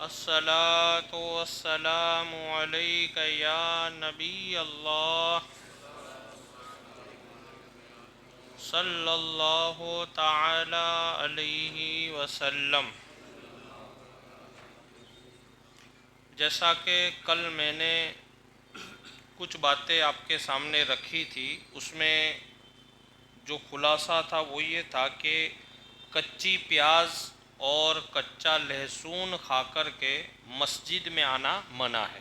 الصلاة والسلام عليك يا نبي الله صلی اللہ تعالی علیہ وسلم۔ جیسا کہ کل میں نے کچھ باتیں آپ کے سامنے رکھی تھی، اس میں جو خلاصہ تھا وہ یہ تھا کہ کچی پیاز اور کچا لہسن کھا کر کے مسجد میں آنا منع ہے،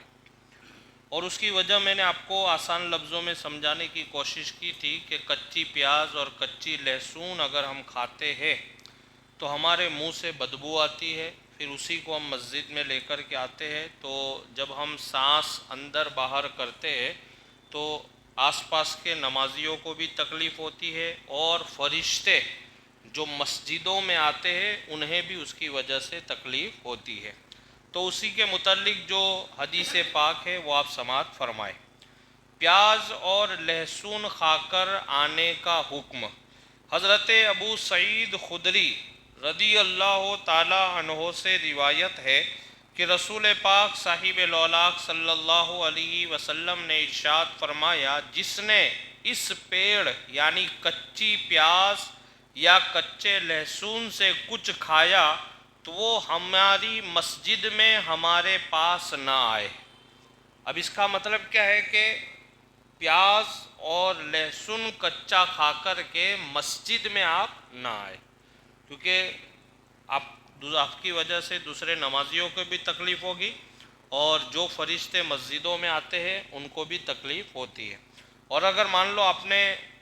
اور اس کی وجہ میں نے آپ کو آسان لفظوں میں سمجھانے کی کوشش کی تھی کہ کچی پیاز اور کچی لہسن اگر ہم کھاتے ہیں تو ہمارے منہ سے بدبو آتی ہے، پھر اسی کو ہم مسجد میں لے کر کے آتے ہیں تو جب ہم سانس اندر باہر کرتے ہیں تو آس پاس کے نمازیوں کو بھی تکلیف ہوتی ہے، اور فرشتے جو مسجدوں میں آتے ہیں انہیں بھی اس کی وجہ سے تکلیف ہوتی ہے۔ تو اسی کے متعلق جو حدیث پاک ہے وہ آپ سماعت فرمائیں۔ پیاز اور لہسن کھا کر آنے کا حکم۔ حضرت ابو سعید خدری رضی اللہ تعالی عنہ سے روایت ہے کہ رسول پاک صاحب لولاک صلی اللہ علیہ وسلم نے ارشاد فرمایا، جس نے اس پیڑ یعنی کچی پیاز یا کچے لہسن سے کچھ کھایا تو وہ ہماری مسجد میں ہمارے پاس نہ آئے۔ اب اس کا مطلب کیا ہے کہ پیاز اور لہسن کچا کھا کر کے مسجد میں آپ نہ آئے، کیونکہ آپ کی وجہ سے دوسرے نمازیوں کو بھی تکلیف ہوگی، اور جو فرشتے مسجدوں میں آتے ہیں ان کو بھی تکلیف ہوتی ہے۔ اور اگر مان لو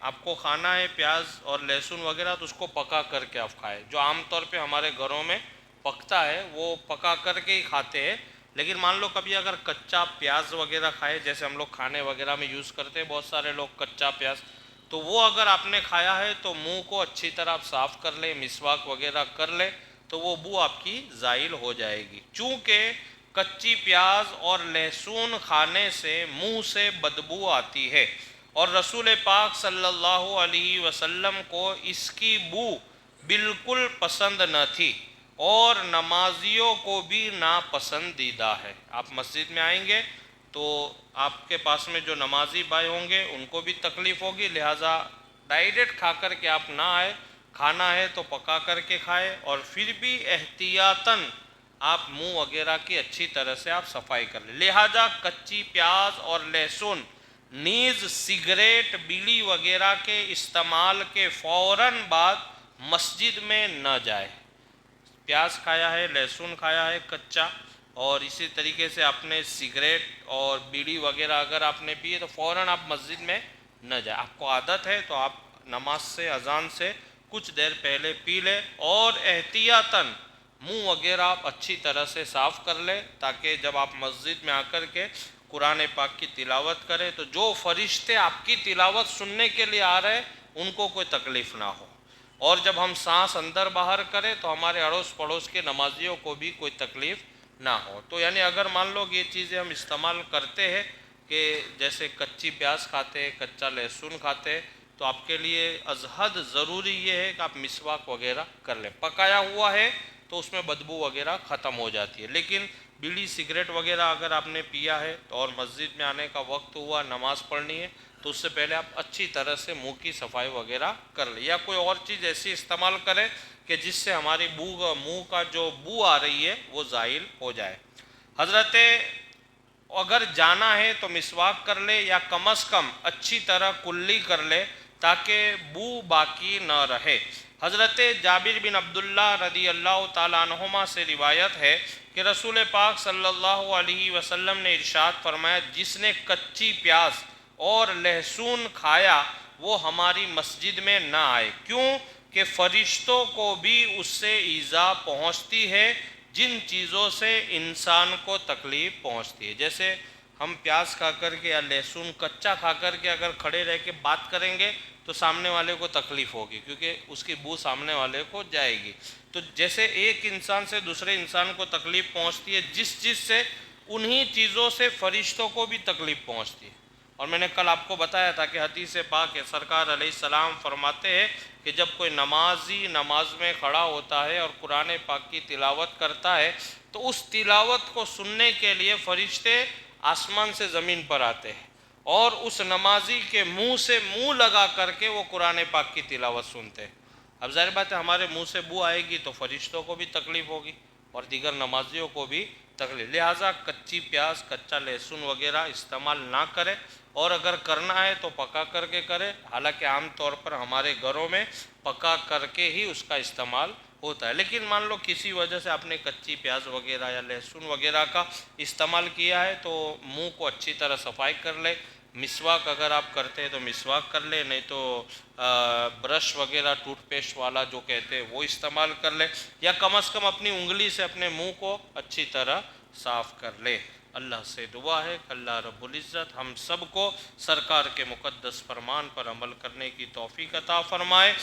آپ کو کھانا ہے پیاز اور لہسن وغیرہ تو اس کو پکا کر کے آپ کھائے، جو عام طور پہ ہمارے گھروں میں پکتا ہے وہ پکا کر کے ہی کھاتے ہیں، لیکن مان لو کبھی اگر کچا پیاز وغیرہ کھائے، جیسے ہم لوگ کھانے وغیرہ میں یوز کرتے ہیں بہت سارے لوگ کچا پیاز، تو وہ اگر آپ نے کھایا ہے تو منہ کو اچھی طرح صاف کر لے، مسواک وغیرہ کر لے تو وہ بو آپ کی زائل ہو جائے گی، چونکہ کچی پیاز اور لہسن کھانے سے منہ سے بدبو آتی ہے، اور رسول پاک صلی اللہ علیہ وسلم کو اس کی بو بالکل پسند نہ تھی، اور نمازیوں کو بھی ناپسندیدہ ہے۔ آپ مسجد میں آئیں گے تو آپ کے پاس میں جو نمازی بھائی ہوں گے ان کو بھی تکلیف ہوگی، لہٰذا ڈائریکٹ کھا کر کے آپ نہ آئے، کھانا ہے تو پکا کر کے کھائے، اور پھر بھی احتیاطاً آپ منہ وغیرہ کی اچھی طرح سے آپ صفائی کر لیں۔ لہٰذا کچی پیاز اور لہسن نیز سگریٹ بیڑی وغیرہ کے استعمال کے فوراً بعد مسجد میں نہ جائے۔ پیاز کھایا ہے، لہسن کھایا ہے کچا، اور اسی طریقے سے آپ نے سگریٹ اور بیڑی وغیرہ اگر آپ نے پی ہے تو فوراً آپ مسجد میں نہ جائیں۔ آپ کو عادت ہے تو آپ نماز سے اذان سے کچھ دیر پہلے پی لیں، اور احتیاطاً منہ وغیرہ آپ اچھی طرح سے صاف کر لیں، تاکہ جب آپ مسجد میں آ کر کے قرآن پاک کی تلاوت کریں تو جو فرشتے آپ کی تلاوت سننے کے لیے آ رہے ان کو کوئی تکلیف نہ ہو، اور جب ہم سانس اندر باہر کریں تو ہمارے اڑوس پڑوس کے نمازیوں کو بھی کوئی تکلیف نہ ہو۔ تو یعنی اگر مان لو یہ چیزیں ہم استعمال کرتے ہیں کہ جیسے کچی پیاز کھاتے، کچا لہسن کھاتے، تو آپ کے لیے از حد ضروری یہ ہے کہ آپ مسواک وغیرہ کر لیں۔ پکایا ہوا ہے تو اس میں بدبو وغیرہ ختم ہو جاتی ہے، لیکن بیڑی سگریٹ وغیرہ اگر آپ نے پیا ہے اور مسجد میں آنے کا وقت ہوا، نماز پڑھنی ہے، تو اس سے پہلے آپ اچھی طرح سے منہ کی صفائی وغیرہ کر لیں، یا کوئی اور چیز ایسی استعمال کریں کہ جس سے ہماری منہ کا جو بو آ رہی ہے وہ زائل ہو جائے۔ حضرت اگر جانا ہے تو مسواک کر لے، یا کم از کم اچھی طرح کلی کر لے تاکہ بو باقی نہ رہے۔ حضرت جابر بن عبداللہ رضی اللہ تعالیٰ عنہما سے روایت ہے کہ رسول پاک صلی اللہ علیہ وسلم نے ارشاد فرمایا، جس نے کچی پیاز اور لہسن کھایا وہ ہماری مسجد میں نہ آئے، کیوں کہ فرشتوں کو بھی اس سے ایذا پہنچتی ہے جن چیزوں سے انسان کو تکلیف پہنچتی ہے۔ جیسے ہم پیاز کھا کر کے یا لہسن کچا کھا کر کے اگر کھڑے رہ کے بات کریں گے تو سامنے والے کو تکلیف ہوگی، کیونکہ اس کی بو سامنے والے کو جائے گی۔ تو جیسے ایک انسان سے دوسرے انسان کو تکلیف پہنچتی ہے، جس چیز سے انہی چیزوں سے فرشتوں کو بھی تکلیف پہنچتی ہے۔ اور میں نے کل آپ کو بتایا تھا کہ حدیث پاک ہے، سرکار علیہ السلام فرماتے ہیں کہ جب کوئی نمازی نماز میں کھڑا ہوتا ہے اور قرآن پاک کی تلاوت کرتا ہے تو اس تلاوت کو سننے کے لیے فرشتے آسمان سے زمین پر آتے ہیں اور اس نمازی کے منہ سے منہ لگا کر کے وہ قرآن پاک کی تلاوت سنتے ہیں۔ اب ظاہر بات ہے ہمارے منہ سے بو آئے گی تو فرشتوں کو بھی تکلیف ہوگی اور دیگر نمازیوں کو بھی تکلیف، لہٰذا کچی پیاز کچا لہسن وغیرہ استعمال نہ کرے، اور اگر کرنا ہے تو پکا کر کے کرے، حالانکہ عام طور پر ہمارے گھروں میں پکا کر کے ہی اس کا استعمال ہوتا ہے، لیکن مان لو کسی وجہ سے آپ نے کچی پیاز وغیرہ یا لہسن وغیرہ کا استعمال کیا ہے تو منہ کو اچھی طرح صفائی کر لے، مسواک اگر آپ کرتے ہیں تو مسواک کر لے، نہیں تو برش وغیرہ ٹوتھ پیسٹ والا جو کہتے ہیں وہ استعمال کر لے، یا کم از کم اپنی انگلی سے اپنے منہ کو اچھی طرح صاف کر لے۔ اللہ سے دعا ہے کہ اللہ رب العزت ہم سب کو سرکار کے مقدس فرمان پر عمل کرنے کی توفیق عطا فرمائے۔